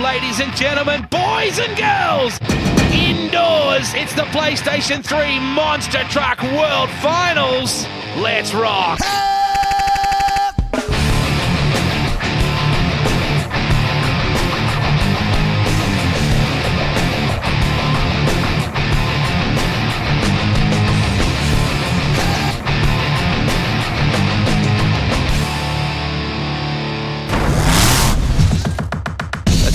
Welcome, ladies and gentlemen, boys and girls. Indoors, it's the PlayStation 3 Monster Truck World Finals. Let's rock.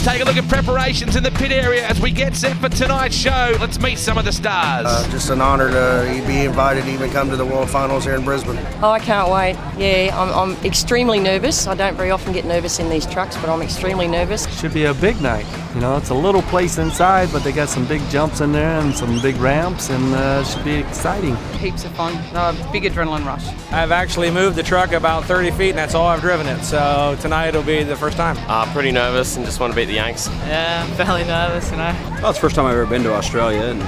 Take a look at preparations in the pit area as we get set for tonight's show. Let's meet some of the stars. Just an honor to be invited to even come to the World Finals here in Brisbane. Oh, I can't wait. Yeah, I'm extremely nervous. I don't very often get nervous in these trucks, but I'm extremely nervous. Should be a big night. You know, it's a little place inside, but they got some big jumps in there and some big ramps, and it should be exciting. Heaps of fun. Big adrenaline rush. I've actually moved the truck about 30 feet, and that's all I've driven it. So tonight it'll be the first time. Pretty nervous and just want to beat the Yanks. Yeah, I'm fairly nervous, you know. Well, it's the first time I've ever been to Australia, and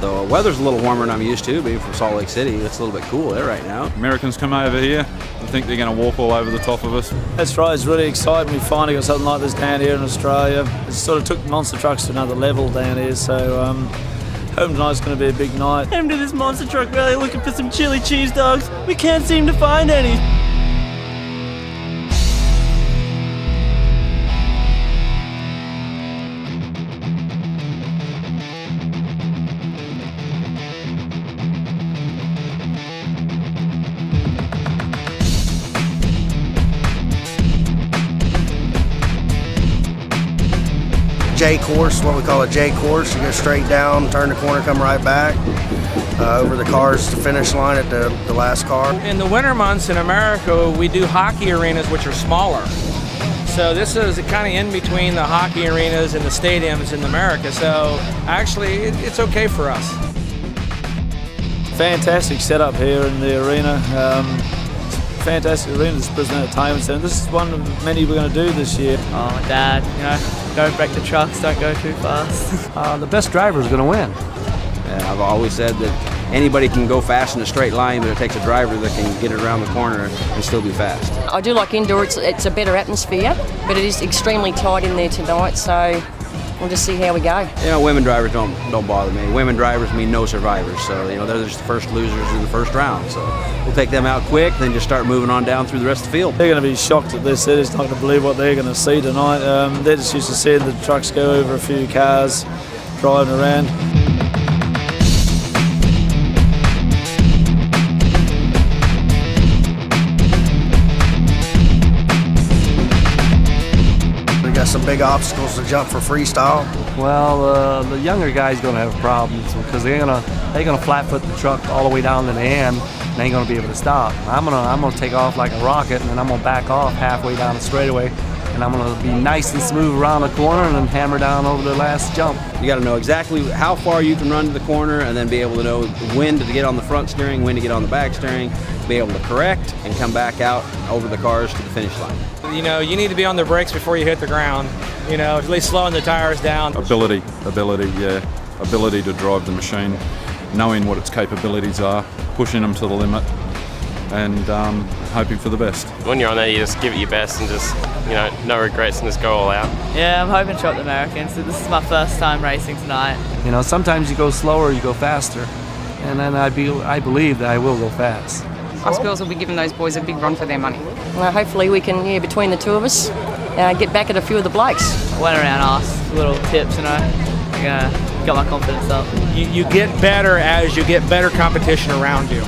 the weather's a little warmer than I'm used to, being from Salt Lake City. It's a little bit cool there right now. Americans come over here, I think they're going to walk all over the top of us. That's right, it's really exciting. We finally got something like this down here in Australia. It sort of took monster trucks to another level down here, so hoping tonight's going to be a big night. Came to this monster truck rally looking for some chili cheese dogs. We can't seem to find any. J course, what we call a J course. You go straight down, turn the corner, come right back. Over the cars to finish line at the last car. In the winter months in America, we do hockey arenas, which are smaller. So this is kind of in between the hockey arenas and the stadiums in America. So actually, it's okay for us. Fantastic setup here in the arena. Fantastic arena, this Brisbane Entertainment Centre. This is one of many we're going to do this year. Oh, my dad, you know, don't break the trucks, don't go too fast. The best driver is going to win. And I've always said that anybody can go fast in a straight line, but it takes a driver that can get it around the corner and still be fast. I do like indoor. It's a better atmosphere, but it is extremely tight in there tonight, so we'll just see how we go. You know, women drivers don't bother me. Women drivers mean no survivors, so you know they're just the first losers in the first round. So we'll take them out quick, then just start moving on down through the rest of the field. They're going to be shocked at this. They're just not going to believe what they're going to see tonight. They're just used to seeing the trucks go over a few cars, driving around. Got some big obstacles to jump for freestyle. Well, the younger guy's going to have problems because they're gonna flat foot the truck all the way down to the end, and they ain't going to be able to stop. I'm gonna take off like a rocket, and then I'm gonna back off halfway down the straightaway, and I'm gonna be nice and smooth around the corner, and then hammer down over the last jump. You got to know exactly how far you can run to the corner, and then be able to know when to get on the front steering, when to get on the back steering, be able to correct and come back out over the cars to the finish line. You know, you need to be on the brakes before you hit the ground. You know, at least slowing the tires down. Ability to drive the machine, knowing what its capabilities are, pushing them to the limit, and hoping for the best. When you're on there, you just give it your best and just, you know, no regrets and just go all out. Yeah, I'm hoping to drop the Americans. So this is my first time racing tonight. You know, sometimes you go slower, you go faster, and then I believe that I will go fast. Us girls will be giving those boys a big run for their money. Hopefully we can, between the two of us, get back at a few of the blokes. Went around, asked little tips, you know. Got my confidence up. You get better as you get better competition around you.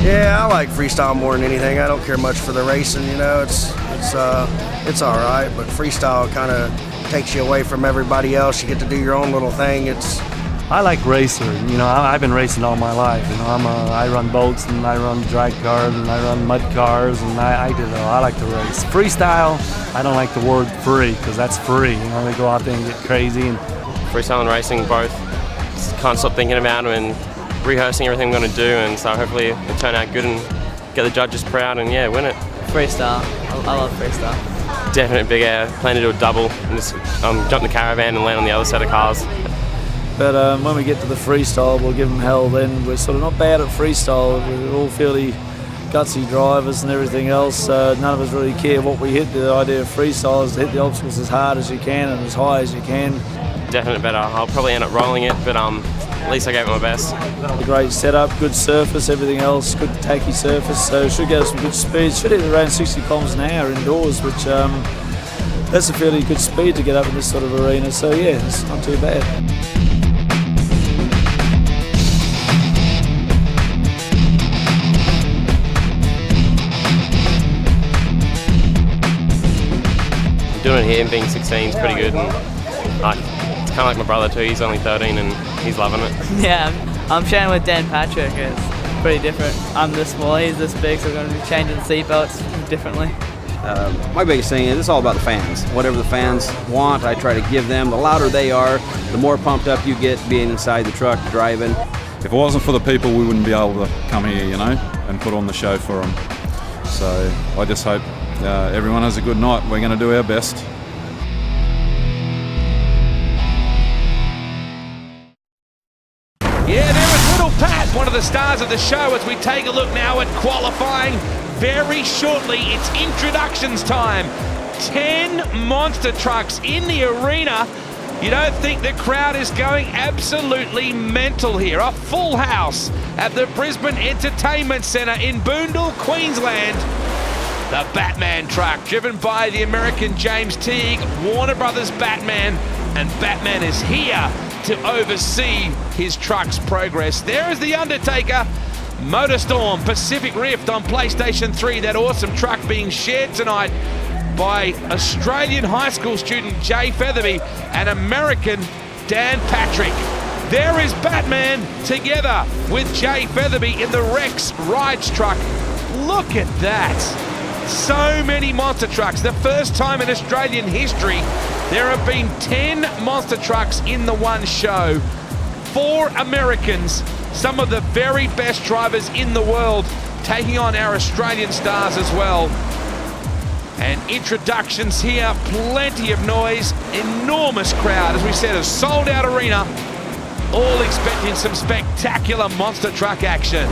Yeah, I like freestyle more than anything. I don't care much for the racing, you know. It's all right, but freestyle kind of takes you away from everybody else. You get to do your own little thing. I like racer. You know, I've been racing all my life. You know, I run boats and I run drag cars and I run mud cars and I like to race. Freestyle, I don't like the word free because that's free. You know, they go out there and get crazy. And Freestyle and racing both. Just can't stop thinking about them and rehearsing everything I'm going to do, and so hopefully it'll turn out good and get the judges proud and win it. Freestyle. I love freestyle. Definite big air. Plan to do a double and just jump the caravan and land on the other set of cars. But when we get to the freestyle, we'll give them hell then. We're sort of not bad at freestyle. We're all fairly gutsy drivers and everything else. None of us really care what we hit. The idea of freestyle is to hit the obstacles as hard as you can and as high as you can. Definitely better. I'll probably end up rolling it, but at least I gave it my best. A great setup, good surface, everything else, good tacky surface, so should get us some good speed. Should hit around 60 kilometres an hour indoors, which that's a fairly good speed to get up in this sort of arena, so yeah, it's not too bad. Doing it here and being 16 is pretty good, and it's kind of like my brother too. He's only 13 and he's loving it. Yeah, I'm sharing with Dan Patrick. It's pretty different. I'm this small, he's this big, so we're going to be changing the seatbelts differently. My biggest thing is it's all about the fans. Whatever the fans want, I try to give them. The louder they are, the more pumped up you get being inside the truck, driving. If it wasn't for the people, we wouldn't be able to come here, you know, and put on the show for them. So I just hope everyone has a good night. We're going to do our best. Yeah, there was little Pat, one of the stars of the show, as we take a look now at qualifying. Very shortly, it's introductions time. 10 monster trucks in the arena. You don't think the crowd is going absolutely mental here. A full house at the Brisbane Entertainment Centre in Boondall, Queensland. The Batman truck, driven by the American James Teague, Warner Brothers Batman, and Batman is here to oversee his truck's progress. There is the Undertaker, MotorStorm, Pacific Rift on PlayStation 3, that awesome truck being shared tonight by Australian high school student Jay Featherby and American Dan Patrick. There is Batman together with Jay Featherby in the Rex Rides truck. Look at that. So many monster trucks. The first time in Australian history there have been 10 monster trucks in the one show. 4 Americans, some of the very best drivers in the world, taking on our Australian stars as well. And introductions here, plenty of noise, enormous crowd. As we said, a sold out arena, all expecting some spectacular monster truck action.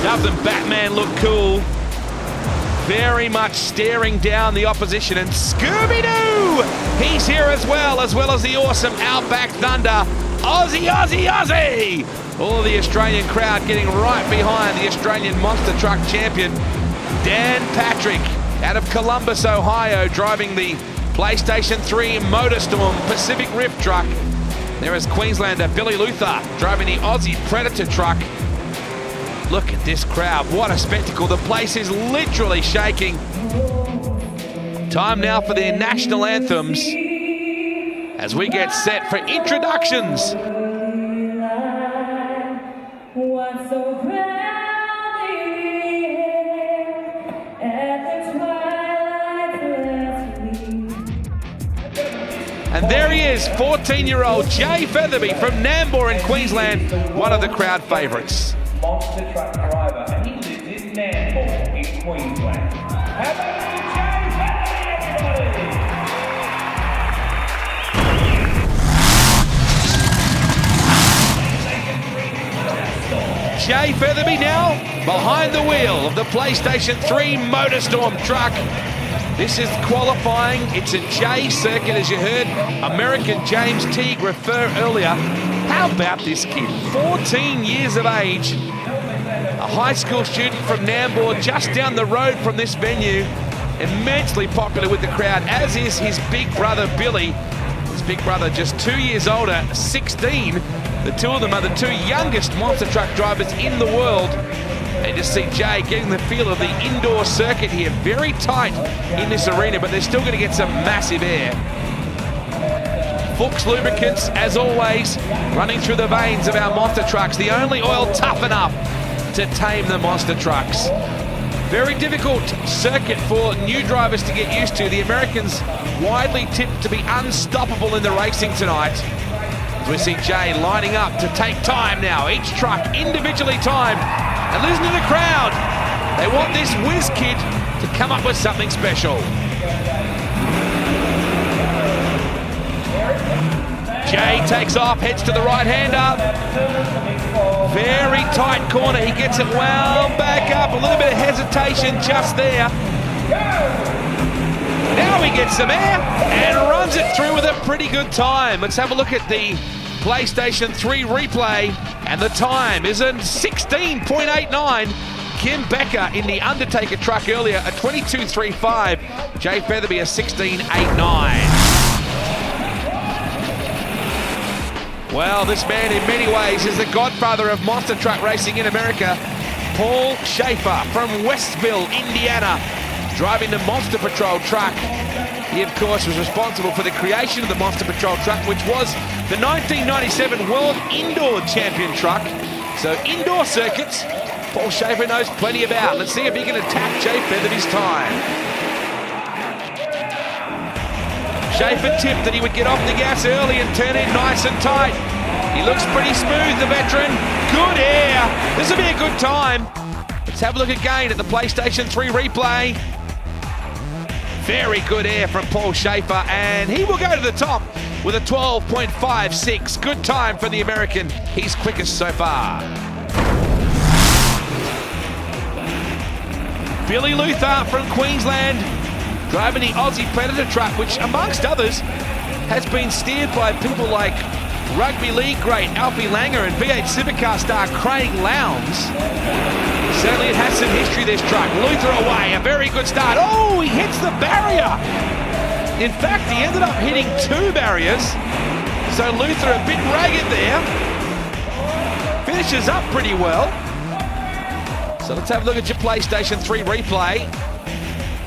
Doesn't Batman look cool? Very much staring down the opposition, and Scooby-Doo! He's here as well as the awesome Outback Thunda. Aussie, Aussie, Aussie! All of the Australian crowd getting right behind the Australian monster truck champion, Dan Patrick, out of Columbus, Ohio, driving the PlayStation 3 MotorStorm Pacific Rift truck. There is Queenslander Billy Luther driving the Aussie Predator truck. Look at this crowd, what a spectacle. The place is literally shaking. Time now for their national anthems as we get set for introductions. And there he is, 14-year-old Jay Featherby from Nambour in Queensland, one of the crowd favourites. Monster truck driver, and he lives in Nambour in Queensland. How about Jay Featherby now behind the wheel of the PlayStation 3 MotorStorm truck. This is qualifying. It's a J circuit, as you heard American James Teague refer earlier. How about this kid? 14 years of age, a high school student from Nambour, just down the road from this venue. Immensely popular with the crowd, as is his big brother Billy. His big brother just 2 years older, 16. The two of them are the two youngest monster truck drivers in the world. And just see Jay getting the feel of the indoor circuit here. Very tight in this arena, but they're still going to get some massive air. Fuchs lubricants, as always, running through the veins of our monster trucks. The only oil tough enough to tame the monster trucks. Very difficult circuit for new drivers to get used to. The Americans widely tipped to be unstoppable in the racing tonight. As we see Jay lining up to take time now. Each truck individually timed. And listen to the crowd. They want this whiz kid to come up with something special. Jay takes off, heads to the right-hander. Very tight corner. He gets it well back up. A little bit of hesitation just there. Now he gets some air and runs it through with a pretty good time. Let's have a look at the PlayStation 3 replay. And the time is a 16.89. Kim Becker in the Undertaker truck earlier, a 22.35. Jay Featherby, a 16.89. Well, this man in many ways is the godfather of monster truck racing in America. Paul Schaefer from Westville, Indiana, driving the Monster Patrol truck. He, of course, was responsible for the creation of the Monster Patrol truck, which was the 1997 World Indoor Champion truck. So indoor circuits, Paul Schaefer knows plenty about. Let's see if he can attack Jay Featherby's time. Schaefer tipped that he would get off the gas early and turn in nice and tight. He looks pretty smooth, the veteran. Good air. This will be a good time. Let's have a look again at the PlayStation 3 replay. Very good air from Paul Schaefer, and he will go to the top with a 12.56. Good time for the American. He's quickest so far. Billy Luther from Queensland, driving the Aussie Predator truck, which, amongst others, has been steered by people like rugby league great Alfie Langer and V8 Supercar star Craig Lowndes. Certainly it has some history, this truck. Luther away, a very good start. Oh, he hits the barrier. In fact, he ended up hitting 2 barriers. So Luther a bit ragged there. Finishes up pretty well. So let's have a look at your PlayStation 3 replay.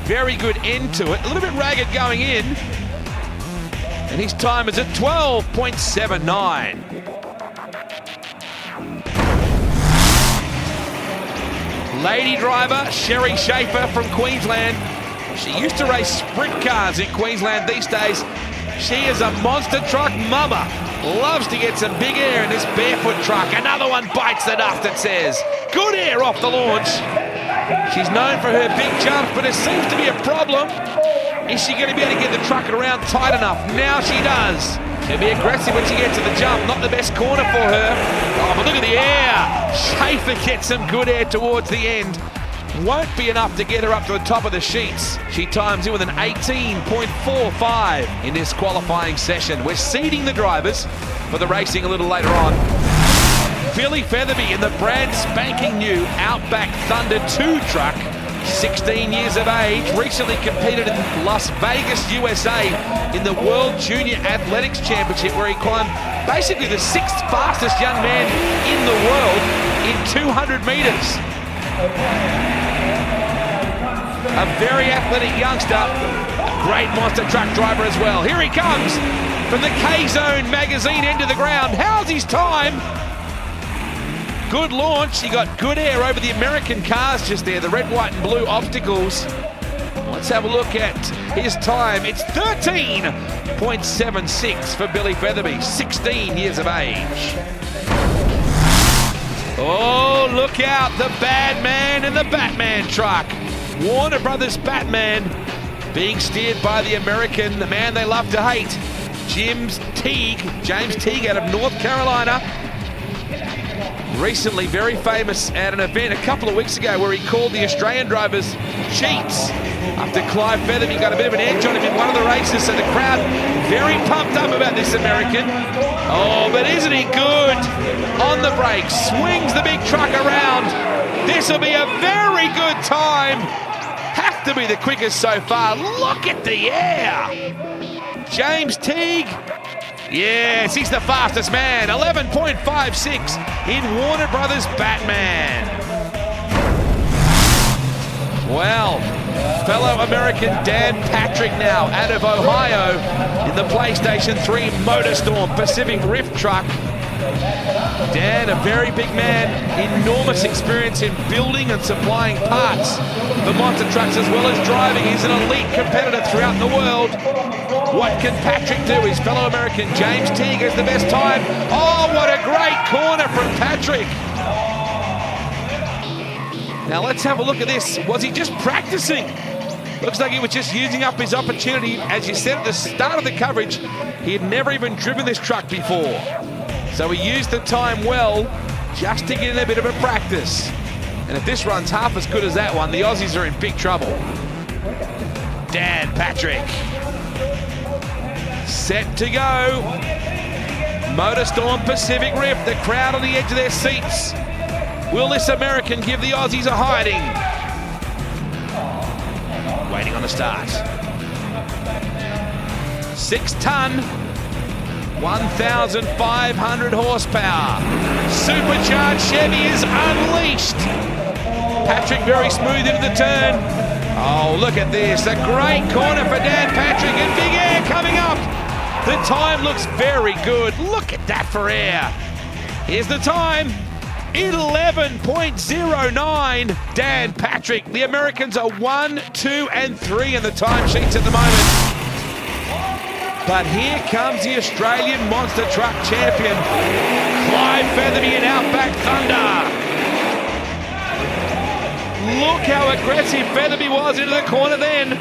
Very good end to it. A little bit ragged going in. And his time is at 12.79. Lady driver Sherry Schaefer from Queensland. She used to race sprint cars in Queensland these days. She is a monster truck mama. Loves to get some big air in this barefoot truck. Another one bites the dust, it says. Good air off the launch. She's known for her big jumps, but it seems to be a problem. Is she going to be able to get the truck around tight enough? Now she does. She'll be aggressive when she gets to the jump. Not the best corner for her. Oh, but look at the air. Schaefer gets some good air towards the end. Won't be enough to get her up to the top of the sheets. She times in with an 18.45 in this qualifying session. We're seeding the drivers for the racing a little later on. Billy Featherby in the brand spanking new Outback Thunda 2 truck. 16 years of age, recently competed in Las Vegas, USA in the World Junior Athletics Championship, where he climbed basically the 6th fastest young man in the world in 200 meters. A very athletic youngster, a great monster truck driver as well. Here he comes from the K-Zone magazine end of the ground. How's his time? Good launch. He got good air over the American cars just there, the red, white and blue obstacles. Let's have a look at his time. It's 13.76 for Billy Featherby, 16 years of age. Oh, look out, the bad man in the Batman truck. Warner Brothers Batman being steered by the American, the man they love to hate, James Teague out of North Carolina. Recently very famous at an event a couple of weeks ago where he called the Australian drivers cheats after Clive Featherby got a bit of an edge on him in one of the races, so the crowd very pumped up about this American. Oh, but isn't he good? On the brakes, swings the big truck around. This will be a very good time. Have to be the quickest so far. Look at the air. James Teague. Yes, he's the fastest man. 11.56 in Warner Brothers Batman. Well, fellow American Dan Patrick now out of Ohio in the PlayStation 3 MotorStorm Pacific Rift truck. Dan, a very big man, enormous experience in building and supplying parts for monster trucks as well as driving. He's an elite competitor throughout the world. What can Patrick do? His fellow American James Teague has the best time. Oh, what a great corner from Patrick. Now let's have a look at this. Was he just practicing? Looks like he was just using up his opportunity. As you said at the start of the coverage, he had never even driven this truck before. So he used the time well just to get in a bit of a practice. And if this runs half as good as that one, the Aussies are in big trouble. Dan Patrick. Set to go. MotorStorm Pacific Rift, the crowd on the edge of their seats. Will this American give the Aussies a hiding? Waiting on the start. 6-ton, 1,500 horsepower. Supercharged Chevy is unleashed. Patrick very smooth into the turn. Oh, look at this. A great corner for Dan Patrick and big air coming up. The time looks very good. Look at that for air. Here's the time. 11.09. Dan Patrick. The Americans are 1, 2, and 3 in the timesheets at the moment. But here comes the Australian monster truck champion, Clive Featherby in Outback Thunda. Look how aggressive Featherby was into the corner then.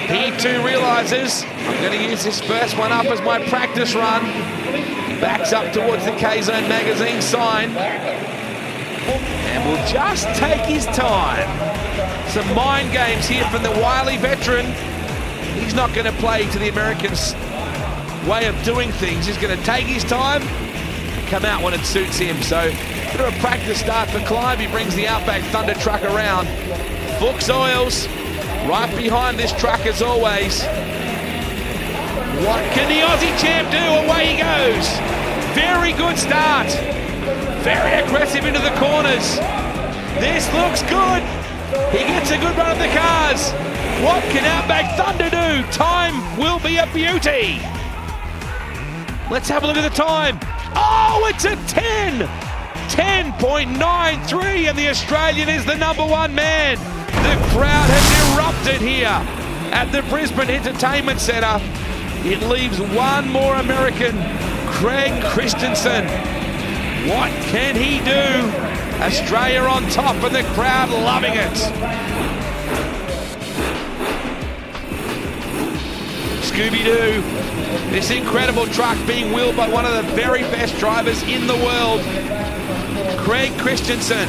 He too realizes, I'm going to use this first one up as my practice run. He backs up towards the K-Zone magazine sign. And will just take his time. Some mind games here from the wily veteran. He's not going to play to the Americans' way of doing things. He's going to take his time and come out when it suits him. So, bit of a practice start for Clive. He brings the Outback Thunda truck around. Fuchs Oils right behind this truck as always. What can the Aussie champ do? Away he goes. Very good start. Very aggressive into the corners. This looks good. He gets a good run of the cars. What can Outback Thunda do? Time will be a beauty. Let's have a look at the time. Oh, it's a 10. 10.93, and the Australian is the #1 man. The crowd has erupted here at the Brisbane Entertainment Centre. It leaves one more American, Craig Christensen. What can he do? Australia on top and the crowd loving it. Scooby-Doo. This incredible truck being wheeled by one of the very best drivers in the world, Craig Christensen.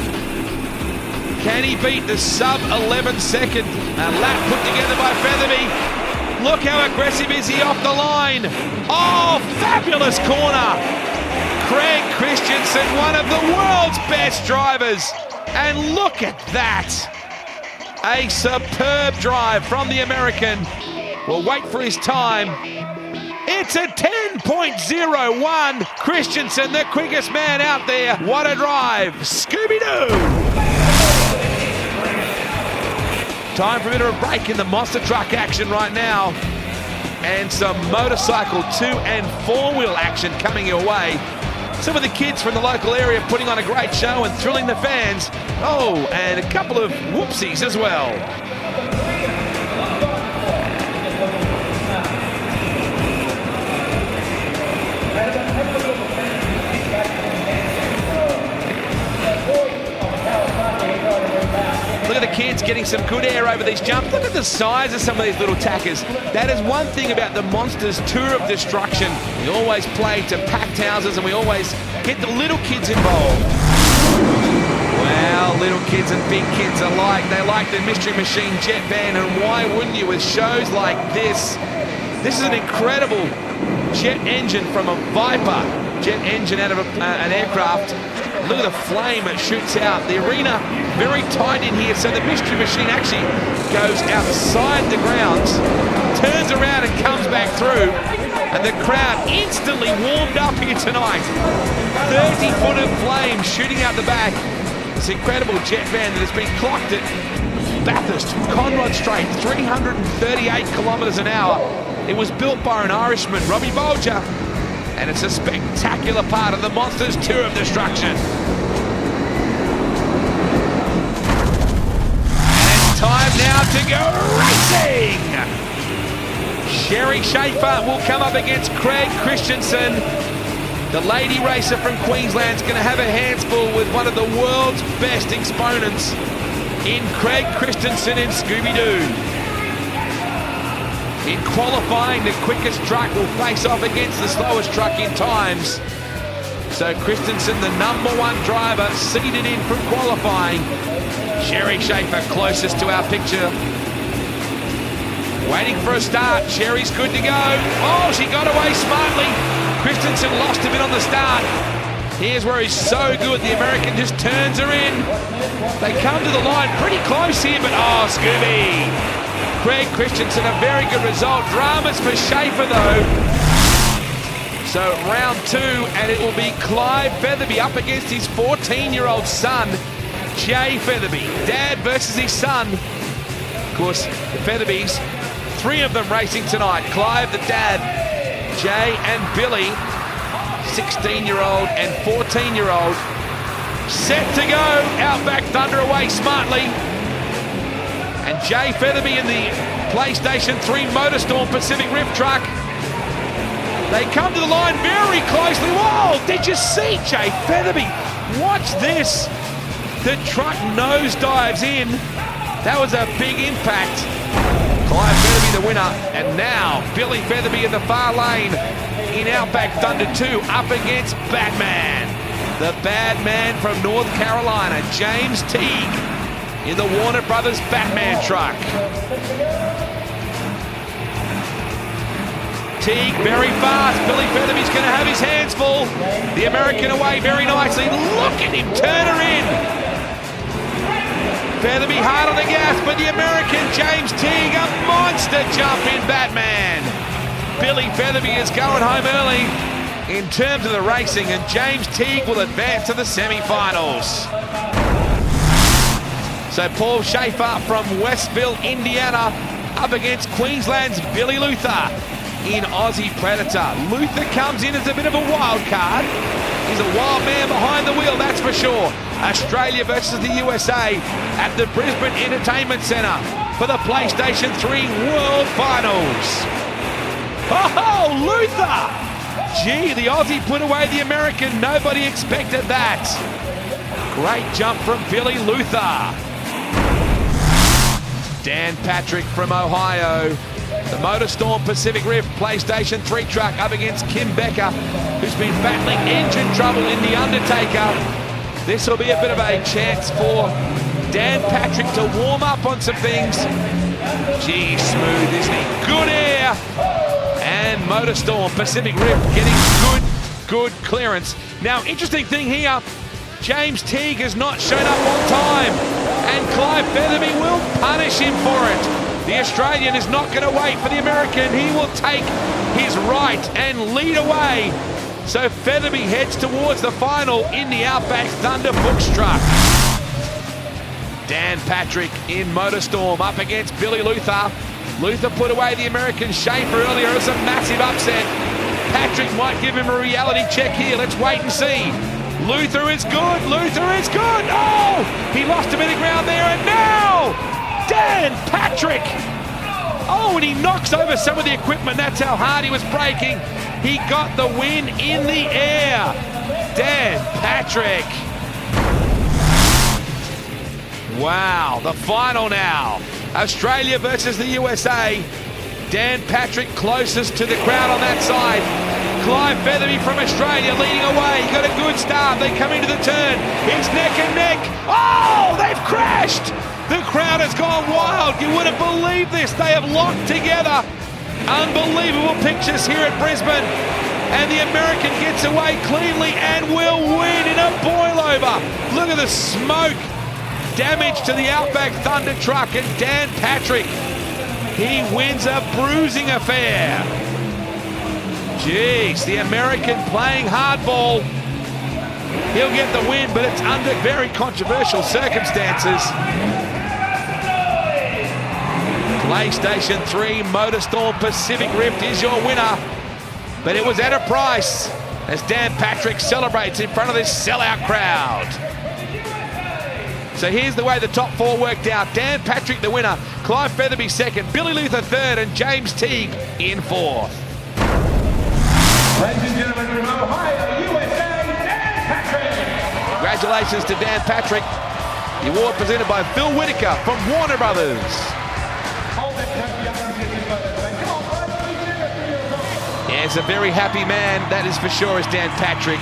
Can he beat the sub-11 second? A lap put together by Featherby. Look how aggressive is he off the line. Oh, fabulous corner. Craig Christensen, one of the world's best drivers. And look at that. A superb drive from the American. We'll wait for his time. It's a 10.01. Christensen, the quickest man out there. What a drive. Scooby-Doo. Time for a bit of a break in the monster truck action right now. And some motorcycle 2 and 4-wheel action coming your way. Some of the kids from the local area putting on a great show and thrilling the fans. Oh, and a couple of whoopsies as well. Look at the kids getting some good air over these jumps. Look at the size of some of these little tackers. That is one thing about the Monsters Tour of Destruction. We always play to packed houses and we always get the little kids involved. Well, little kids and big kids alike, they like the Mystery Machine jet van, and why wouldn't you with shows like this? This is an incredible jet engine from a Viper jet engine out of an aircraft. Look at the flame it shoots out. The arena very tight in here, so the Mystery Machine actually goes outside the grounds, turns around and comes back through, and the crowd instantly warmed up here tonight. 30-foot of flame shooting out the back. This incredible jet van that has been clocked at Bathurst, Conrod Strait, 338 kilometres an hour. It was built by an Irishman, Robbie Bolger, and it's a spectacular part of the Monsters Tour of Destruction. And it's time now to go racing! Sherry Schaefer will come up against Craig Christensen. The lady racer from Queensland is going to have her hands full with one of the world's best exponents in Craig Christensen in Scooby-Doo. In qualifying, the quickest truck will face off against the slowest truck in times. So Christensen, the #1 driver, seeded in from qualifying. Sherry Schaefer closest to our picture. Waiting for a start. Sherry's good to go. Oh, she got away smartly. Christensen lost a bit on the start. Here's where he's so good. The American just turns her in. They come to the line pretty close here, but oh, Scooby. Craig Christensen, a very good result. Dramas for Schaefer, though. So round 2, and it will be Clive Featherby up against his 14-year-old son, Jay Featherby. Dad versus his son. Of course, the Featherbys, 3 of them racing tonight. Clive, the dad, Jay and Billy, 16-year-old and 14-year-old. Set to go. Outback Thunda away smartly. And Jay Featherby in the PlayStation 3 MotorStorm Pacific Rim truck. They come to the line very closely. Whoa, did you see Jay Featherby? Watch this. The truck nosedives in. That was a big impact. Clive Featherby the winner. And now Billy Featherby in the far lane in Outback Thunda 2 up against Batman. The bad man from North Carolina, James Teague, in the Warner Brothers Batman truck. Teague very fast. Billy Featherby's going to have his hands full. The American away very nicely. Look at him turn her in. Featherby hard on the gas, but the American James Teague, a monster jump in Batman. Billy Featherby is going home early in terms of the racing, and James Teague will advance to the semi-finals. So Paul Schaefer from Westville, Indiana, up against Queensland's Billy Luther in Aussie Predator. Luther comes in as a bit of a wild card. He's a wild man behind the wheel, that's for sure. Australia versus the USA at the Brisbane Entertainment Centre for the PlayStation 3 World Finals. Oh, Luther! Gee, the Aussie put away the American. Nobody expected that. Great jump from Billy Luther. Dan Patrick from Ohio. The MotorStorm Pacific Rim PlayStation 3 truck up against Kim Becker, who's been battling engine trouble in the Undertaker. This will be a bit of a chance for Dan Patrick to warm up on some things. Gee, smooth, isn't he? Good air. And MotorStorm Pacific Rim getting good clearance. Now, interesting thing here, James Teague has not shown up on time, and Clive Featherby will punish him for it. The Australian is not going to wait for the American. He will take his right and lead away. So Featherby heads towards the final in the Outback Thunda Books truck. Dan Patrick in MotorStorm up against Billy Luther. Luther put away the American Schaefer earlier. It was a massive upset. Patrick might give him a reality check here. Let's wait and see. Luther is good. Luther is good. Oh, he lost a bit of ground there, and now Dan Patrick. Oh, and he knocks over some of the equipment. That's how hard he was braking. He got the win in the air. Dan Patrick. Wow, the final now. Australia versus the USA. Dan Patrick closest to the crowd on that side. Clive Featherby from Australia leading away. He got a good start. They come into the turn. It's neck and neck. Oh, they've crashed. The crowd has gone wild. You wouldn't believe this. They have locked together. Unbelievable pictures here at Brisbane. And the American gets away cleanly and will win in a boil-over. Look at the smoke. Damage to the Outback Thunda truck, and Dan Patrick, he wins a bruising affair. Jeez, the American playing hardball. He'll get the win, but it's under very controversial circumstances. PlayStation 3 MotorStorm Pacific Rift is your winner, but it was at a price as Dan Patrick celebrates in front of this sellout crowd. So here's the way the top 4 worked out. Dan Patrick the winner, Clive Featherby second, Billy Luther third, and James Teague in fourth. Ladies and gentlemen from Ohio, USA, Dan Patrick. Congratulations to Dan Patrick. The award presented by Phil Whitaker from Warner Brothers. Hold it, There's a very happy man, that is for sure, is Dan Patrick.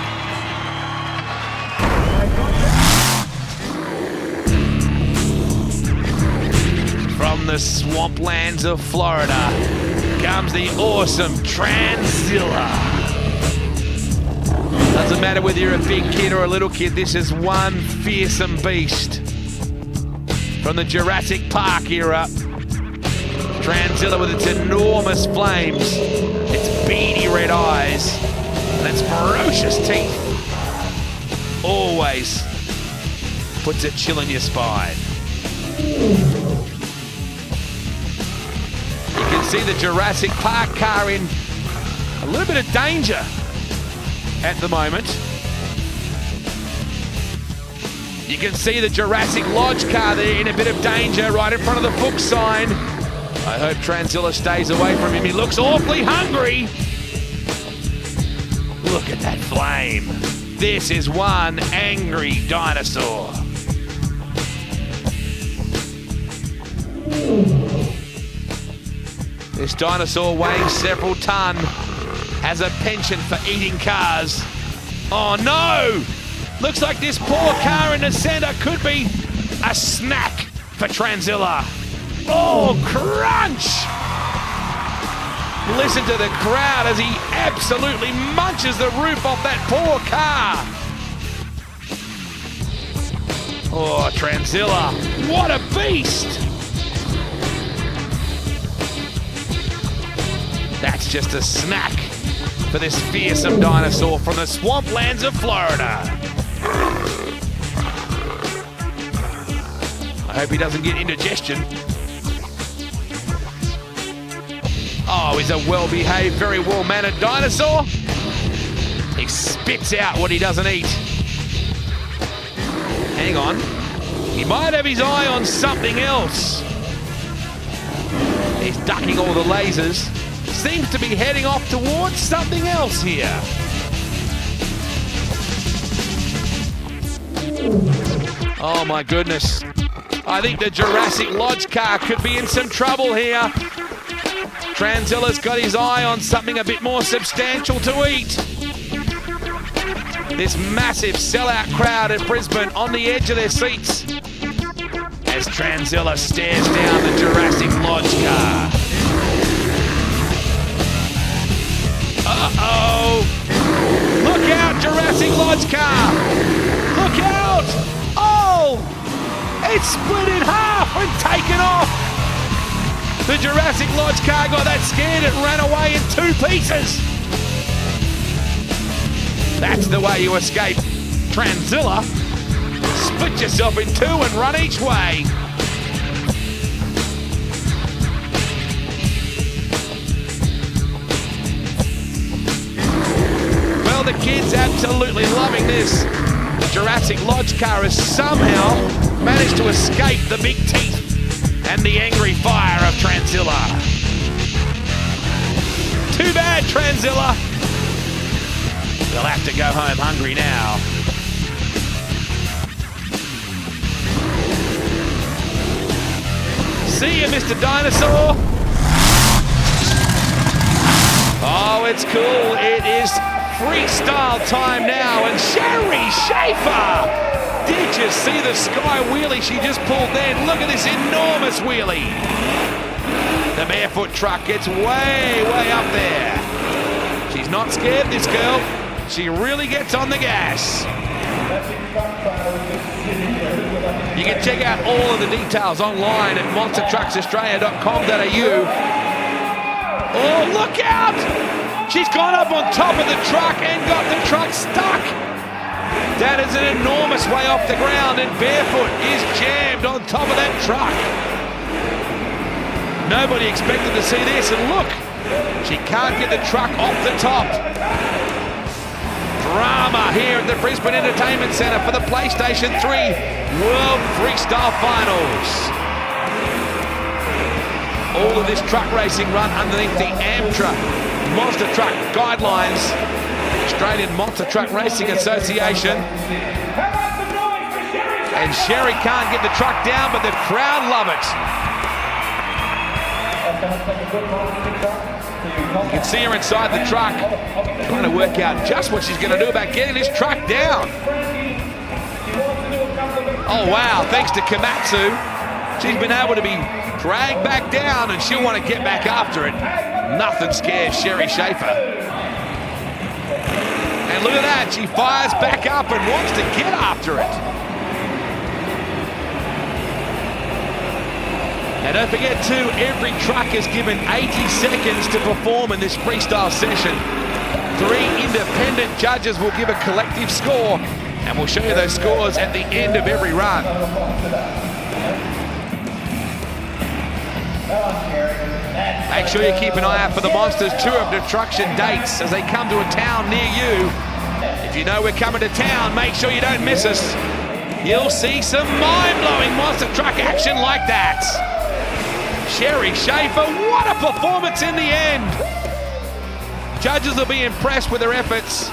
From the swamplands of Florida comes the awesome Tranzilla. Doesn't matter whether you're a big kid or a little kid, this is one fearsome beast. From the Jurassic Park era, Tranzilla with its enormous flames, its beady red eyes, and its ferocious teeth always puts a chill in your spine. You can see the Jurassic Park car in a little bit of danger at the moment. You can see the Jurassic Lodge car there in a bit of danger right in front of the book sign. I hope Tranzilla stays away from him. He looks awfully hungry. Look at that flame. This is one angry dinosaur. This dinosaur weighs several ton, has a penchant for eating cars. Oh no! Looks like this poor car in the center could be a snack for Tranzilla. Oh, crunch! Listen to the crowd as he absolutely munches the roof off that poor car. Oh, Tranzilla, what a beast! That's just a snack for this fearsome dinosaur from the swamplands of Florida. I hope he doesn't get indigestion. Oh, he's a well-behaved, very well-mannered dinosaur. He spits out what he doesn't eat. Hang on. He might have his eye on something else. He's ducking all the lasers. Seems to be heading off towards something else here. Oh my goodness. I think the Jurassic Lodge car could be in some trouble here. Tranzilla's got his eye on something a bit more substantial to eat. This massive sellout crowd at Brisbane on the edge of their seats as Tranzilla stares down the Jurassic Lodge car. Uh-oh! Look out, Jurassic Lodge car! Look out! Oh! It's split in half and taken off! The Jurassic Lodge car got that scared it ran away in 2 pieces! That's the way you escape Tranzilla. Split yourself in 2 and run each way. Well, the kid's absolutely loving this. The Jurassic Lodge car has somehow managed to escape the big teeth and the angry fire of Tranzilla. Too bad, Tranzilla. You'll have to go home hungry now. See you, Mr. Dinosaur. Oh, it's cool. It is freestyle time now, and Sherry Schaefer! Did you see the sky wheelie she just pulled then? Look at this enormous wheelie. The barefoot truck gets way, way up there. She's not scared, this girl. She really gets on the gas. You can check out all of the details online at monstertrucksaustralia.com.au. Oh, look out! She's gone up on top of the truck and got the truck stuck. That is an enormous way off the ground, and Barefoot is jammed on top of that truck. Nobody expected to see this, and look, she can't get the truck off the top. Drama here at the Brisbane Entertainment Centre for the PlayStation 3 World Freestyle Finals. All of this truck racing run underneath the AMTRA Monster Truck Guidelines, Australian Monster Truck Racing Association. And Sherry can't get the truck down, but the crowd love it. You can see her inside the truck, trying to work out just what she's going to do about getting this truck down. Oh, wow, thanks to Komatsu, she's been able to be dragged back down, and she'll want to get back after it. Nothing scares Sherry Schaefer. And look at that, she fires back up and wants to get after it. And don't forget too, every truck is given 80 seconds to perform in this freestyle session. 3 independent judges will give a collective score, and we'll show you those scores at the end of every run. Make sure you keep an eye out for the Monsters Tour of Destruction dates as they come to a town near you. If you know we're coming to town, make sure you don't miss us. You'll see some mind-blowing monster truck action like that. Sherry Schaefer, what a performance in the end. Judges will be impressed with her efforts.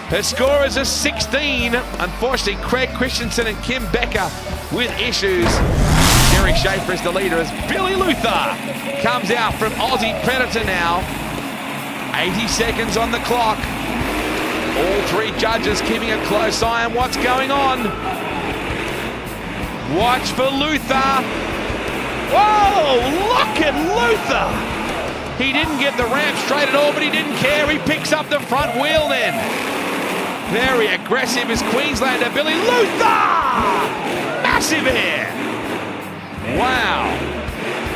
Her score is a 16. Unfortunately, Craig Christensen and Kim Becker with issues. Sherry Schaefer is the leader as Billy Luther comes out from Aussie Predator now. 80 seconds on the clock. All 3 judges keeping a close eye on what's going on. Watch for Luther. Whoa, look at Luther. He didn't get the ramp straight at all, but he didn't care. He picks up the front wheel then. Very aggressive is Queenslander Billy Luther. Massive air. Wow,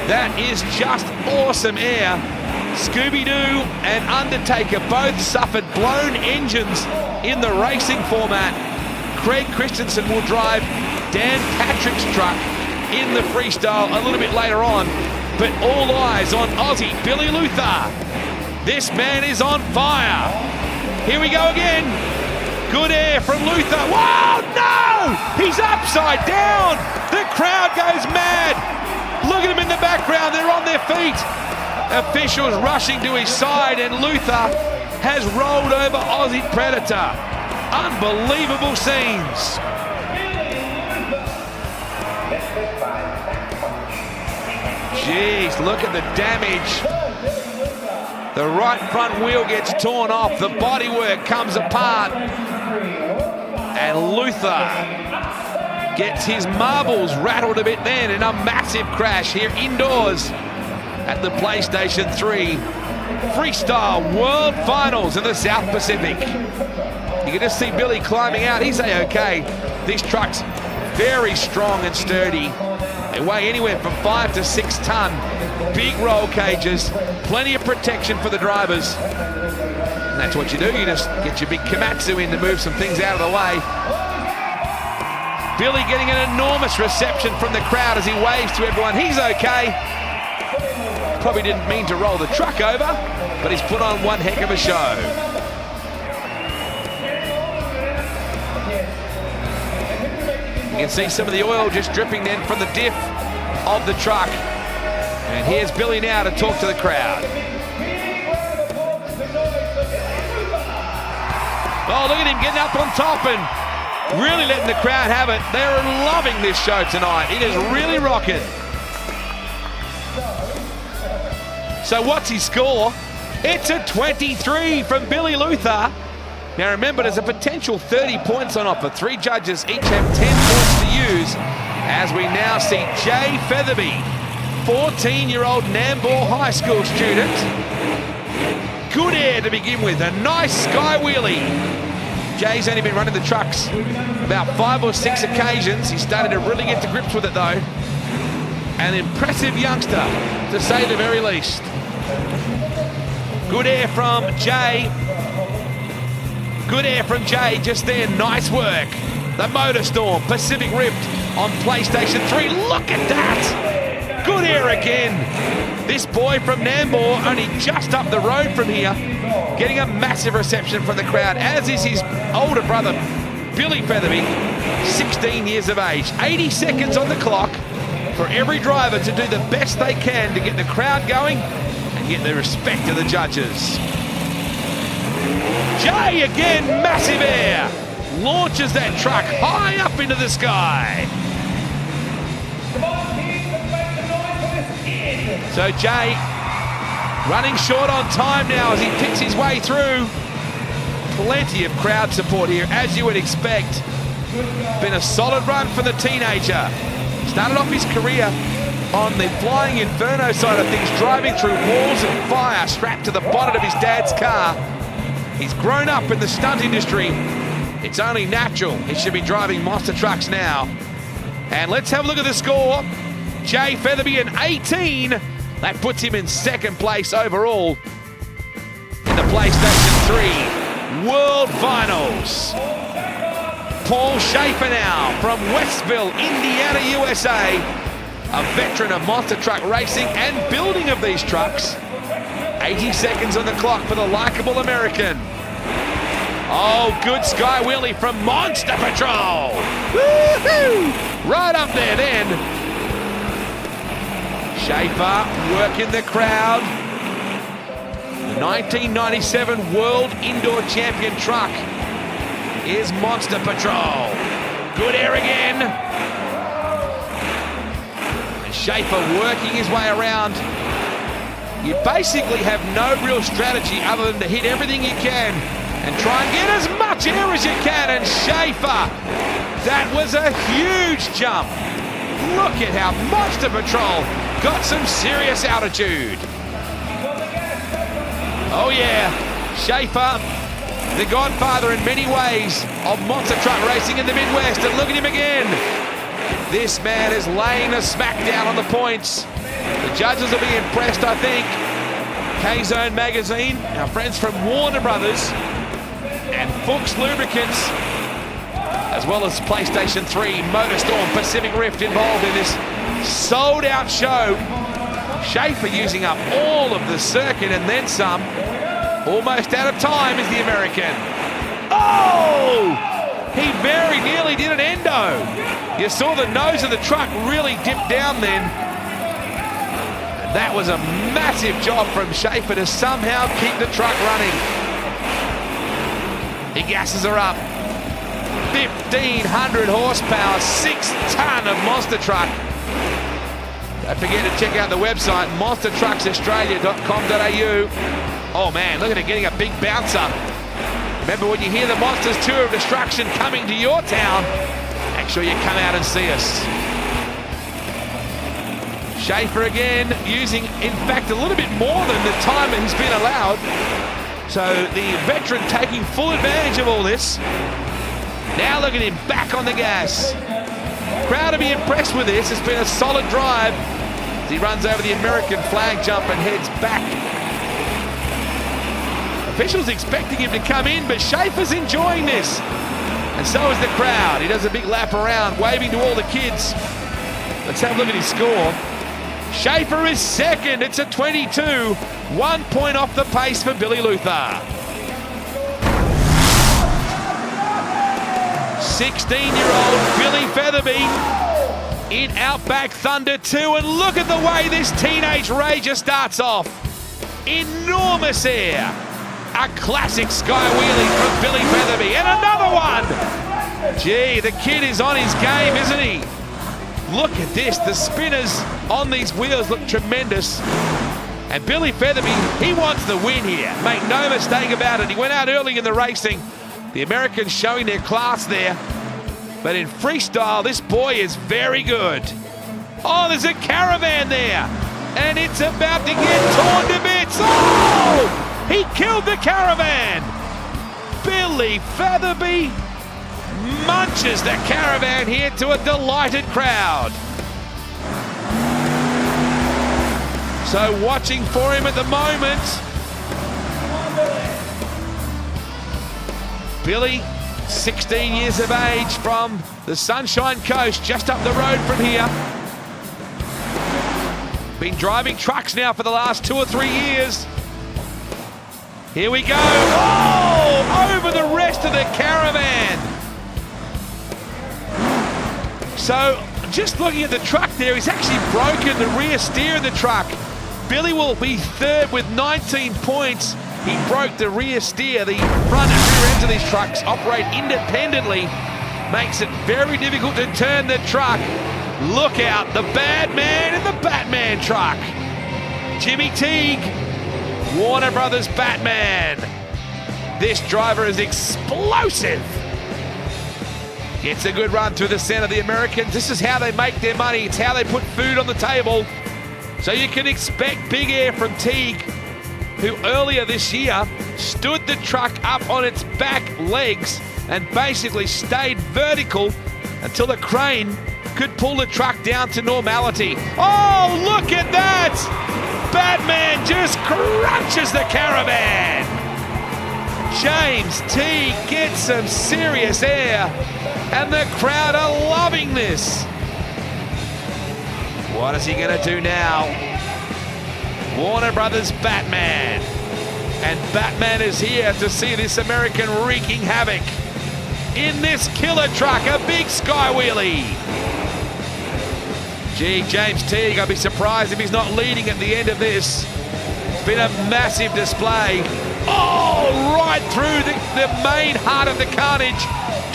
that is just awesome air. Scooby-Doo and Undertaker both suffered blown engines in the racing format. Craig Christensen will drive Dan Patrick's truck in the freestyle a little bit later on, but all eyes on Aussie Billy Luther. This man is on fire. Here we go again. Good air from Luther. Whoa, no! He's upside down. The crowd goes mad. Look at him in the background. They're on their feet. Officials rushing to his side, and Luther has rolled over Aussie Predator. Unbelievable scenes. Jeez, look at the damage. The right front wheel gets torn off. The bodywork comes apart. And Luther gets his marbles rattled a bit then in a massive crash here indoors at the PlayStation 3 Freestyle World Finals in the South Pacific. You can just see Billy climbing out. He's A-okay. This truck's very strong and sturdy. They weigh anywhere from 5 to 6 ton. Big roll cages, plenty of protection for the drivers. And that's what you do. You just get your big Komatsu in to move some things out of the way. Billy getting an enormous reception from the crowd as he waves to everyone. He's okay. Probably didn't mean to roll the truck over, but he's put on one heck of a show. You can see some of the oil just dripping then from the diff of the truck. And here's Billy now to talk to the crowd. Oh, look at him getting up on top and really letting the crowd have it. They're loving this show tonight. It is really rocking. So what's his score? It's a 23 from Billy Luther. Now remember, there's a potential 30 points on offer. 3 judges each have 10 points to use as we now see Jay Featherby, 14-year-old Nambour High School student. Good air to begin with, a nice sky wheelie. Jay's only been running the trucks about 5 or 6 occasions. He's started to really get to grips with it though. An impressive youngster, to say the very least. Good air from Jay. Good air from Jay just there, nice work. The MotorStorm Pacific Rift on PlayStation 3, look at that! Good air again. This boy from Nambour, only just up the road from here, getting a massive reception from the crowd, as is his older brother, Billy Featherby, 16 years of age. 80 seconds on the clock for every driver to do the best they can to get the crowd going and get the respect of the judges. Jay again, massive air. Launches that truck high up into the sky. So Jay Running short on time now as he picks his way through. Plenty of crowd support here, as you would expect. Been a solid run for the teenager. Started off his career on the flying inferno side of things, driving through walls of fire strapped to the bonnet of his dad's car. He's grown up in the stunt industry. It's only natural he should be driving monster trucks now. And let's have a look at the score. Jay Featherby an 18. That puts him in second place overall in the PlayStation 3 World Finals. Paul Schaefer now from Westville, Indiana, USA. A veteran of monster truck racing and building of these trucks. 80 seconds on the clock for the likable American. Oh, good sky wheelie from Monster Patrol. Woo-hoo! Right up there then. Schaefer working the crowd. The 1997 World Indoor Champion truck is Monster Patrol. Good air again. And Schaefer working his way around. You basically have no real strategy other than to hit everything you can and try and get as much air as you can. And Schaefer, that was a huge jump. Look at how Monster Patrol got some serious altitude. Oh yeah, Schaefer, the godfather in many ways of monster truck racing in the Midwest. And look at him again. This man is laying a smackdown on the points. The judges will be impressed, I think. K-Zone Magazine, our friends from Warner Brothers, and Fuchs Lubricants, as well as PlayStation 3, MotorStorm, Pacific Rift involved in this sold-out show. Schaefer using up all of the circuit and then some. Almost out of time is the American. Oh! He very nearly did an endo. You saw the nose of the truck really dip down then. And that was a massive job from Schaefer to somehow keep the truck running. He gasses her up. 1,500 horsepower, 6 ton of monster truck. Don't forget to check out the website, monstertrucksaustralia.com.au. Oh man, look at it getting a big bouncer. Remember, when you hear the Monsters Tour of Destruction coming to your town, make sure you come out and see us. Schaefer again using, in fact, a little bit more than the time he's been allowed. So the veteran taking full advantage of all this. Now look at him back on the gas. Crowd to be impressed with this. It's been a solid drive. He runs over the American flag jump and heads back. Officials expecting him to come in, but Schaefer's enjoying this. And so is the crowd. He does a big lap around, waving to all the kids. Let's have a look at his score. Schaefer is second. It's a 22. 1 point off the pace for Billy Luther. 16-year-old Billy Featherby in Outback Thunda 2. And look at the way this teenage rager starts off. Enormous air. A classic sky wheelie from Billy Featherby. And another one. Gee, the kid is on his game, isn't he? Look at this. The spinners on these wheels look tremendous. And Billy Featherby, he wants the win here. Make no mistake about it. He went out early in the racing. The Americans showing their class there. But in freestyle, this boy is very good. Oh, there's a caravan there. And it's about to get torn to bits. Oh! He killed the caravan. Billy Featherby munches the caravan here to a delighted crowd. So watching for him at the moment. Billy, 16 years of age from the Sunshine Coast, just up the road from here. Been driving trucks now for the last 2 or 3 years. Here we go. Oh, over the rest of the caravan. So, just looking at the truck there, he's actually broken the rear steer of the truck. Billy will be third with 19 points. He broke the rear steer. The front and rear ends of these trucks operate independently. Makes it very difficult to turn the truck. Look out, the bad man in the Batman truck. Jimmy Teague Warner Brothers Batman. This driver is explosive. Gets a good run through the center. The Americans, this is how they make their money. It's how they put food on the table. So you can expect big air from Teague, who earlier this year stood the truck up on its back legs and basically stayed vertical until the crane could pull the truck down to normality. Oh, look at that! Batman just crunches the caravan. James Teague gets some serious air, and the crowd are loving this. What is he gonna do now? Warner Brothers Batman. And Batman is here to see this American wreaking havoc in this killer truck, a big sky wheelie. Gee, James Teague, I'd be surprised if he's not leading at the end of this. It's been a massive display. Oh, right through the main heart of the carnage.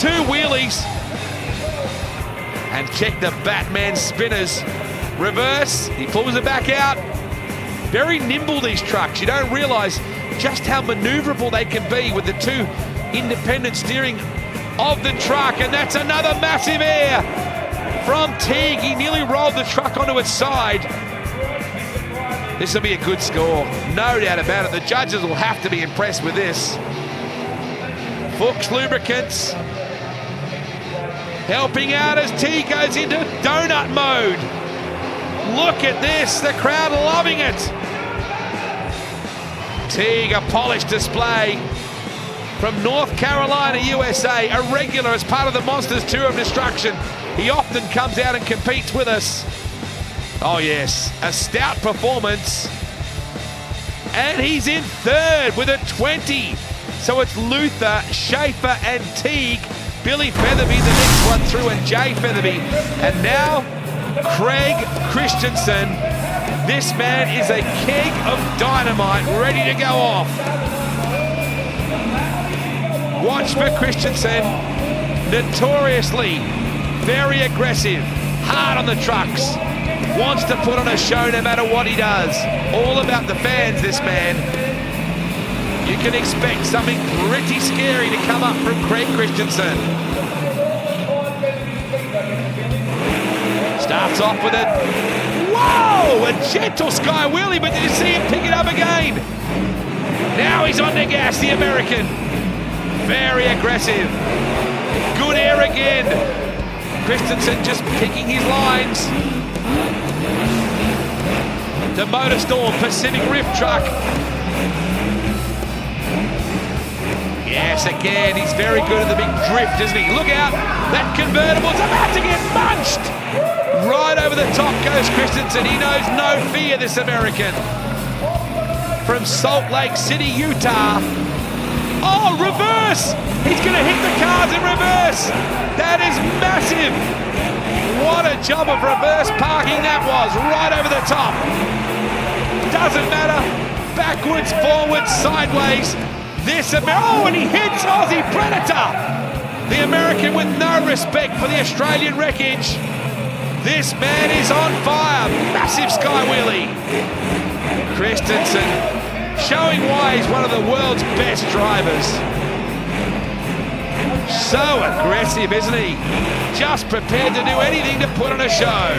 2 wheelies. And check the Batman spinners. Reverse, he pulls it back out. Very nimble, these trucks. You don't realize just how maneuverable they can be with the 2 independent steering of the truck. And that's another massive air from Teague. He nearly rolled the truck onto its side. This will be a good score, no doubt about it. The judges will have to be impressed with this. Fuchs Lubricants helping out as Teague goes into donut mode. Look at this, the crowd loving it. Teague, a polished display from North Carolina, USA, a regular as part of the Monsters Tour of Destruction. He often comes out and competes with us. Oh yes, a stout performance. And he's in 3rd with a 20. So it's Luther, Schaefer and Teague. Billy Featherby the next one through, and Jay Featherby. And now Craig Christensen. This man is a keg of dynamite ready to go off. Watch for Christensen, notoriously very aggressive, hard on the trucks, wants to put on a show no matter what he does. All about the fans, this man. You can expect something pretty scary to come up from Craig Christensen. Starts off with a, whoa, a gentle sky wheelie, but did you see him pick it up again? Now he's on the gas, the American. Very aggressive. Good air again. Christensen just picking his lines. The MotorStorm Pacific Rift truck. Yes, again, he's very good at the big drift, isn't he? Look out, that convertible's about to get munched. Right over the top goes Christensen. He knows no fear, this American. From Salt Lake City, Utah. Oh, reverse! He's going to hit the cars in reverse. That is massive. What a job of reverse parking that was, right over the top. Doesn't matter. Backwards, forwards, sideways. Oh, and he hits Aussie Predator. The American with no respect for the Australian wreckage. This man is on fire. Massive sky wheelie. Christensen showing why he's one of the world's best drivers. So aggressive, isn't he? Just prepared to do anything to put on a show.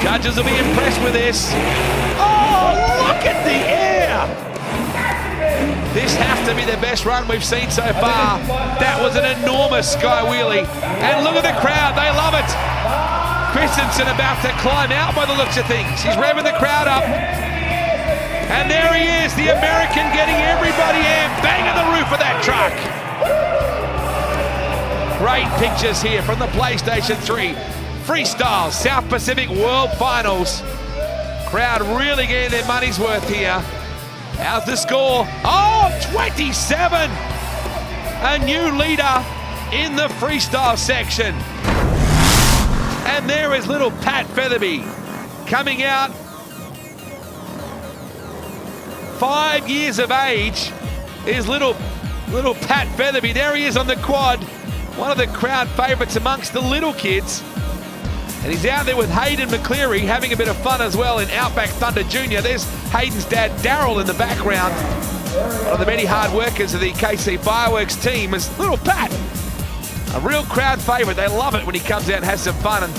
Judges will be impressed with this. Oh, look at the air! This has to be the best run we've seen so far. That was an enormous sky wheelie. And look at the crowd, they love it. Christensen about to climb out by the looks of things. He's revving the crowd up. And there he is, the American getting everybody in, banging the roof of that truck. Great pictures here from the PlayStation 3 Freestyle South Pacific World Finals. Crowd really getting their money's worth here. How's the score? Oh, 27! A new leader in the freestyle section. And there is little Pat Featherby coming out. 5 years of age is little Pat Featherby. There he is on the quad. One of the crowd favourites amongst the little kids. And he's out there with Hayden McCleary having a bit of fun as well in Outback Thunda Jr. There's Hayden's dad, Daryl, in the background. One of the many hard workers of the KC Fireworks team is little Pat. A real crowd favourite. They love it when he comes out and has some fun. And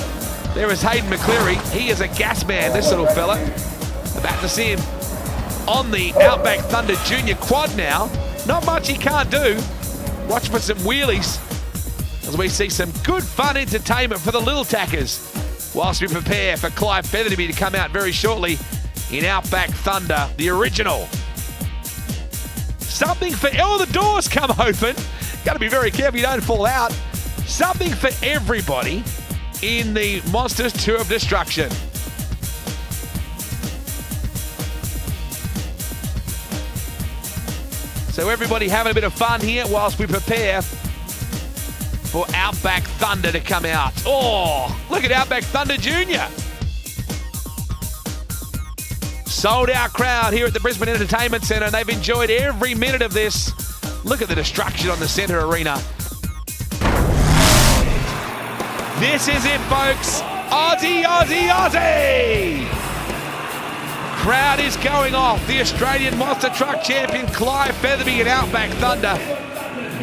there is Hayden McCleary. He is a gas man, this little fella. About to see him on the Outback Thunda Jr. quad now. Not much he can't do. Watch for some wheelies as we see some good fun entertainment for the little tackers whilst we prepare for Clive Featherby to come out very shortly in Outback Thunda, the original. Something for all the doors come open. Got to be very careful you don't fall out. Something for everybody in the Monsters Tour of Destruction. So everybody having a bit of fun here whilst we prepare for Outback Thunda to come out. Oh, look at Outback Thunda Jr. Sold out crowd here at the Brisbane Entertainment Centre. They've enjoyed every minute of this. Look at the destruction on the centre arena. This is it, folks. Aussie, Aussie, Aussie! Crowd is going off. The Australian Monster Truck Champion Clive Featherby at Outback Thunda.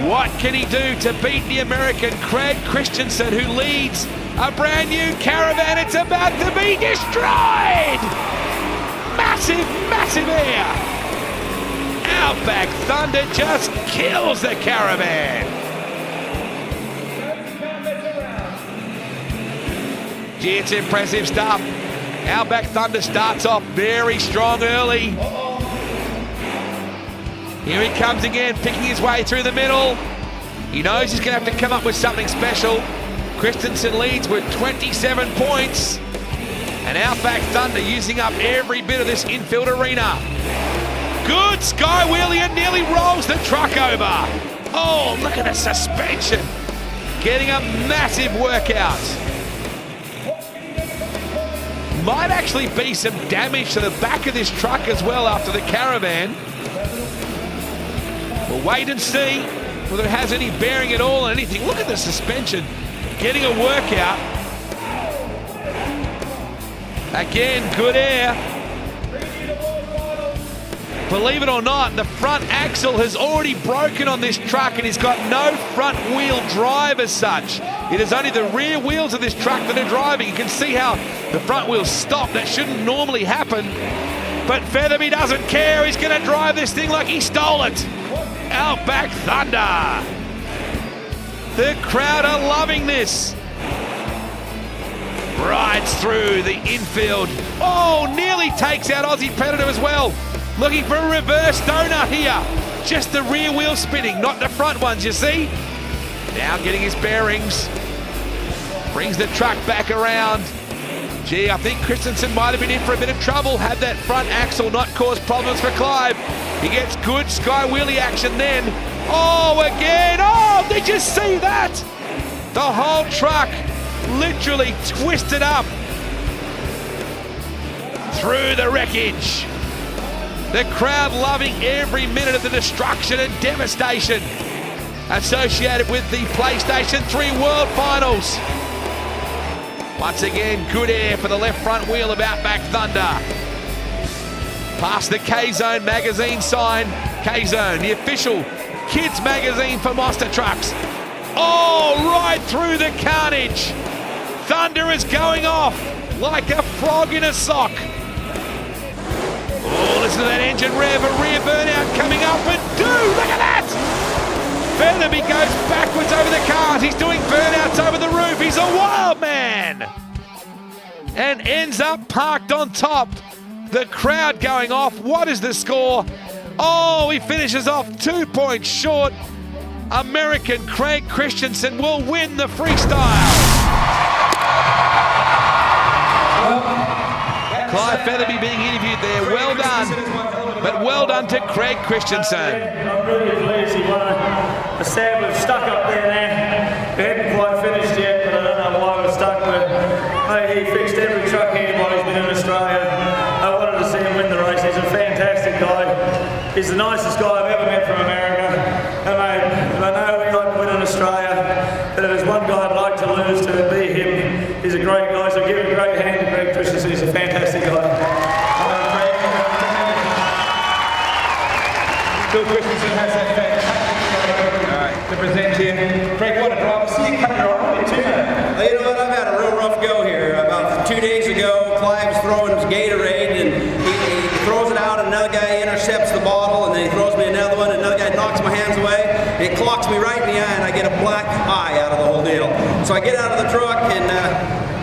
What can he do to beat the American Craig Christensen, who leads a brand new caravan? It's about to be destroyed! Massive, massive air! Outback Thunda just kills the caravan! Gee, it's impressive stuff. Outback Thunda starts off very strong early. Here he comes again, picking his way through the middle. He knows he's going to have to come up with something special. Christensen leads with 27 points. And Outback Thunda using up every bit of this infield arena. Good sky wheelie and nearly rolls the truck over. Oh, look at the suspension. Getting a massive workout. Might actually be some damage to the back of this truck as well after the caravan. We'll wait and see whether it has any bearing at all on anything. Look at the suspension, getting a workout. Again, good air. Believe it or not, the front axle has already broken on this truck and he's got no front wheel drive as such. It is only the rear wheels of this truck that are driving. You can see how the front wheels stop. That shouldn't normally happen. But Featherby doesn't care. He's going to drive this thing like he stole it. Outback Thunda. The crowd are loving this. Rides through the infield. Oh, nearly takes out Aussie Predator as well. Looking for a reverse donut here. Just the rear wheel spinning, not the front ones, you see? Now getting his bearings. Brings the truck back around. Gee, I think Christensen might have been in for a bit of trouble had that front axle not caused problems for Clive. He gets good sky wheelie action then. Oh, again. Oh, did you see that? The whole truck literally twisted up through the wreckage. The crowd loving every minute of the destruction and devastation associated with the PlayStation 3 World Finals. Once again, good air for the left front wheel of Outback Thunda. Past the K-Zone magazine sign. K-Zone, the official kids magazine for monster trucks. Oh, right through the carnage. Thunder is going off like a frog in a sock. Oh, listen to that engine rev, a rear burnout coming up, and look at that! Featherby goes backwards over the cars. He's doing burnouts over the roof. He's a wild man. And ends up parked on top. The crowd going off. What is the score? Oh, he finishes off 2 points short. American Craig Christensen will win the freestyle. Clive Featherby being interviewed there. Well done. But well done to Craig Christensen. I'm really pleased he won a stab. We've stuck up there now. We hadn't quite finished yet, but I don't know why we're stuck. But hey, he fixed every truck here while he's been in Australia. I wanted to see him win the race. He's a fantastic guy. He's the nicest guy I've ever met from America. And mate, I know we like to win in Australia, but if there's one guy I'd like to lose to, it'd be him. He's a great guy. He's a a great hand to Greg Christensen. He's a fantastic guy. Bill Christensen has that fantastic to present here. Craig, what a driver. See you cut your arm too, man. Well, you know what? I've had a real rough go here. About 2 days ago, Clive's throwing his Gatorade, and he throws it out, and another guy intercepts the bottle, and then he throws me another one, and another guy knocks my hands away. It clocks me right in the eye, and I get a black eye out of the whole deal. So I get out of the truck, and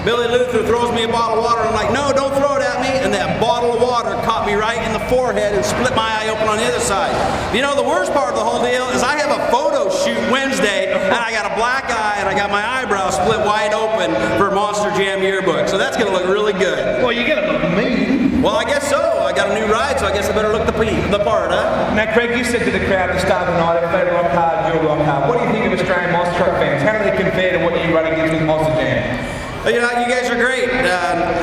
Billy Luther throws me a bottle of water. I'm like, no, don't throw it at me. And that bottle of water caught me right in the forehead and split my eye open on the other side. You know, the worst part of the whole deal is I have a photo shoot Wednesday, and I got a black eye, and I got my eyebrow split wide open for Monster Jam yearbook. So that's going to look really good. Well, you're going to look mean. Well, I guess so. I got a new ride, so I guess I better look the part, huh? Now, Craig, you said to the crowd at the start of the night, if they rock hard, you'll rock hard. What do you think of Australian monster truck fans? How do they compare to what you run against with Monster Jam? You know, you guys are great.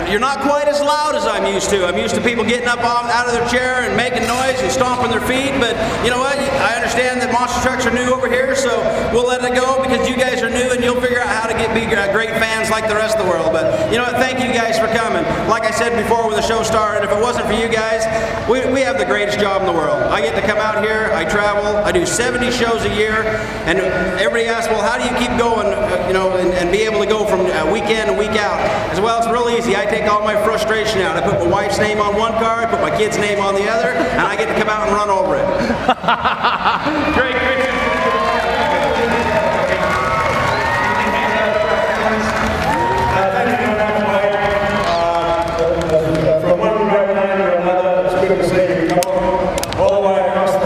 You're not quite as loud as I'm used to. I'm used to people getting up out of their chair and making noise and stomping their feet, but you know what? I understand that monster trucks are new over here, so we'll let it go because you guys are new and you'll figure out how to be great fans like the rest of the world. But you know what? Thank you guys for coming. Like I said before when the show started, if it wasn't for you guys, we have the greatest job in the world. I get to come out here, I travel, I do 70 shows a year, and everybody asks, well, how do you keep going, and be able to go from weekend to week out? As well, it's real easy. I take all my frustration out. I put my wife's name on one car, I put my kid's name on the other, and I get to come out and run over it. Great, great. Thank you very much, mate. From one great man to another, it's good to see you come all the way across the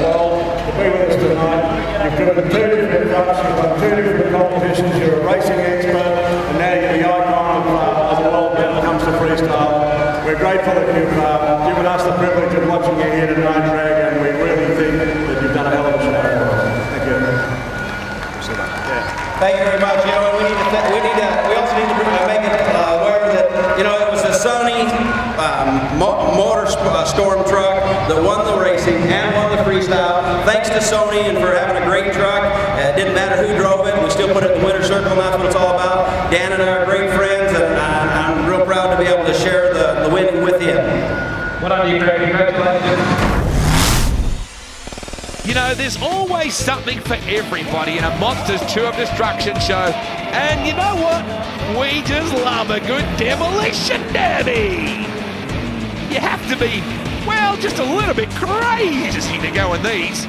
world to be with us tonight. You've driven 2 different trucks, you've won 2 different competitions, you're a racing expert, and now you're the icon of the world when it comes to freestyle. We're grateful that you've given us the privilege of watching you here tonight, Greg, and we really think that you've done a hell of a show. Thank you. Thank you very much. You know, we also need to make it aware that, you know, it was the Sony MotorStorm truck that won the racing and won the freestyle. Thanks to Sony and for having a great truck. It didn't matter who drove it. We still put it in the winner's circle, and that's what it's all about. Dan and I are great friends, and I'm real proud to be able to share the winning with him. Well done, you, Craig. Congratulations. You know, there's always something for everybody in a Monsters Tour of Destruction show. And you know what? We just love a good demolition derby. You have to be, well, just a little bit crazy to go in these.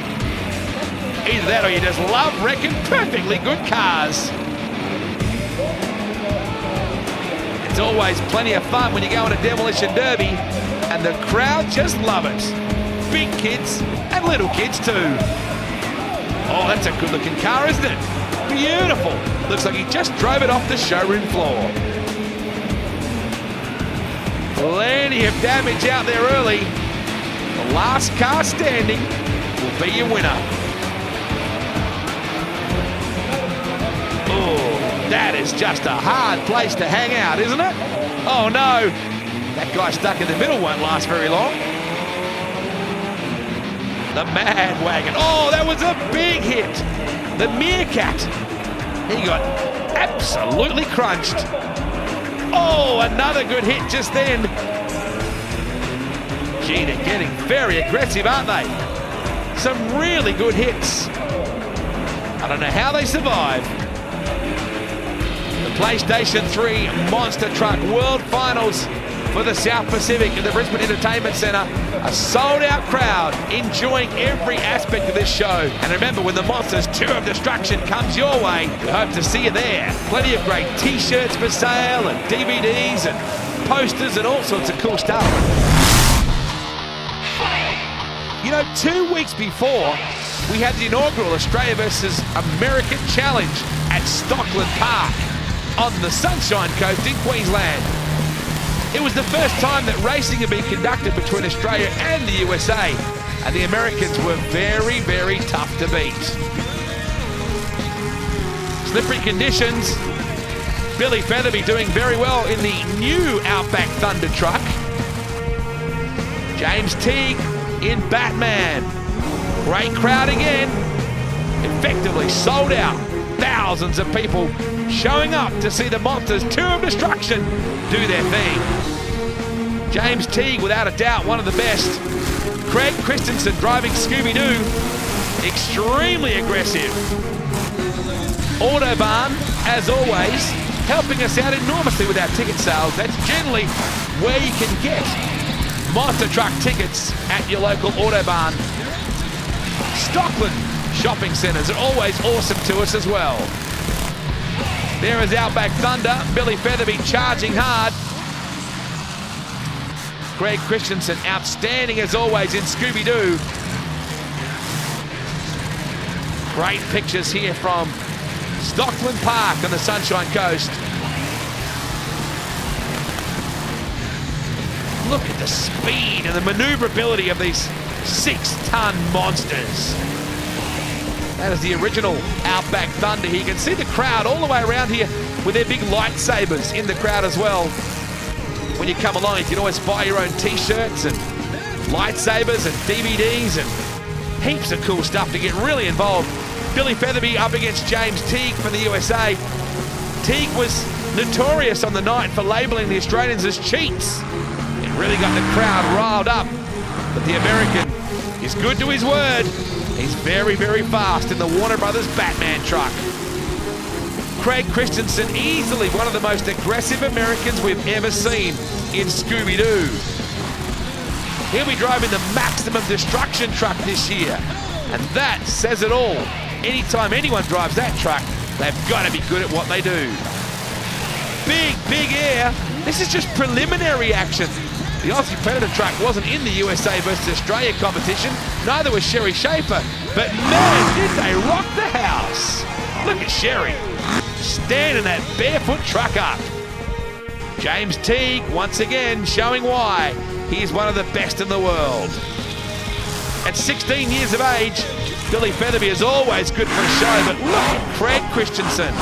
Either that or you just love wrecking perfectly good cars. It's always plenty of fun when you go in a demolition derby, and the crowd just love it. Big kids and little kids too. Oh, that's a good looking car, isn't it? Beautiful. Looks like he just drove it off the showroom floor. Plenty of damage out there early. The last car standing will be your winner. Oh, that is just a hard place to hang out, isn't it? Oh no, that guy stuck in the middle won't last very long. The Mad Wagon. Oh, that was a big hit. The Meerkat. He got absolutely crunched. Oh, another good hit just then. Gee, they're getting very aggressive, aren't they? Some really good hits. I don't know how they survive. The PlayStation 3 Monster Truck World Finals for the South Pacific at the Brisbane Entertainment Centre. A sold-out crowd enjoying every aspect of this show. And remember, when the Monsters Tour of Destruction comes your way, we hope to see you there. Plenty of great t-shirts for sale and DVDs and posters and all sorts of cool stuff. You know, 2 weeks before, we had the inaugural Australia versus American Challenge at Stockland Park on the Sunshine Coast in Queensland. It was the first time that racing had been conducted between Australia and the USA, and the Americans were very, very tough to beat. Slippery conditions. Billy Featherby doing very well in the new Outback Thunda truck. James Teague in Batman. Great crowd again. Effectively sold out thousands of people showing up to see the Monsters Tour of Destruction do their thing. James Teague, without a doubt, one of the best. Craig Christensen driving Scooby-Doo, extremely aggressive. Autobahn, as always, helping us out enormously with our ticket sales. That's generally where you can get monster truck tickets at your local Autobahn. Stockland shopping centres are always awesome to us as well. There is Outback Thunda, Billy Featherby charging hard. Craig Christensen outstanding as always in Scooby-Doo. Great pictures here from Stockland Park on the Sunshine Coast. Look at the speed and the maneuverability of these 6-ton monsters. That is the original Outback Thunda. You can see the crowd all the way around here with their big lightsabers in the crowd as well. When you come along, you can always buy your own t-shirts and lightsabers and DVDs and heaps of cool stuff to get really involved. Billy Featherby up against James Teague from the USA. Teague was notorious on the night for labelling the Australians as cheats. It really got the crowd riled up. But the American is good to his word. He's very, very fast in the Warner Brothers Batman truck. Craig Christensen, easily one of the most aggressive Americans we've ever seen in Scooby-Doo. He'll be driving the Maximum Destruction truck this year, and that says it all. Anytime anyone drives that truck, they've got to be good at what they do. Big air. This is just preliminary action. The Aussie Predator truck wasn't in the USA versus Australia competition, neither was Sherry Schaefer, but man, did they rock the house. Look at Sherry, standing that barefoot truck up. James Teague, once again, showing why he is one of the best in the world. At 16 years of age, Billy Featherby is always good for a show, but look at Craig Christensen.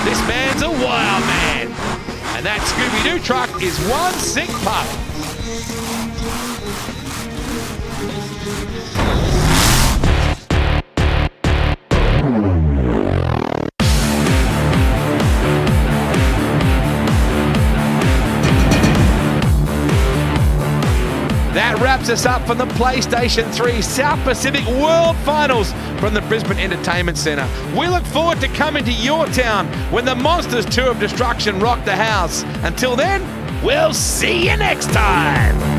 This man's a wild man. And that Scooby-Doo truck is one sick pup. That wraps us up from the PlayStation 3 South Pacific World Finals from the Brisbane Entertainment Centre. We look forward to coming to your town when the Monsters Tour of Destruction rock the house. Until then, we'll see you next time.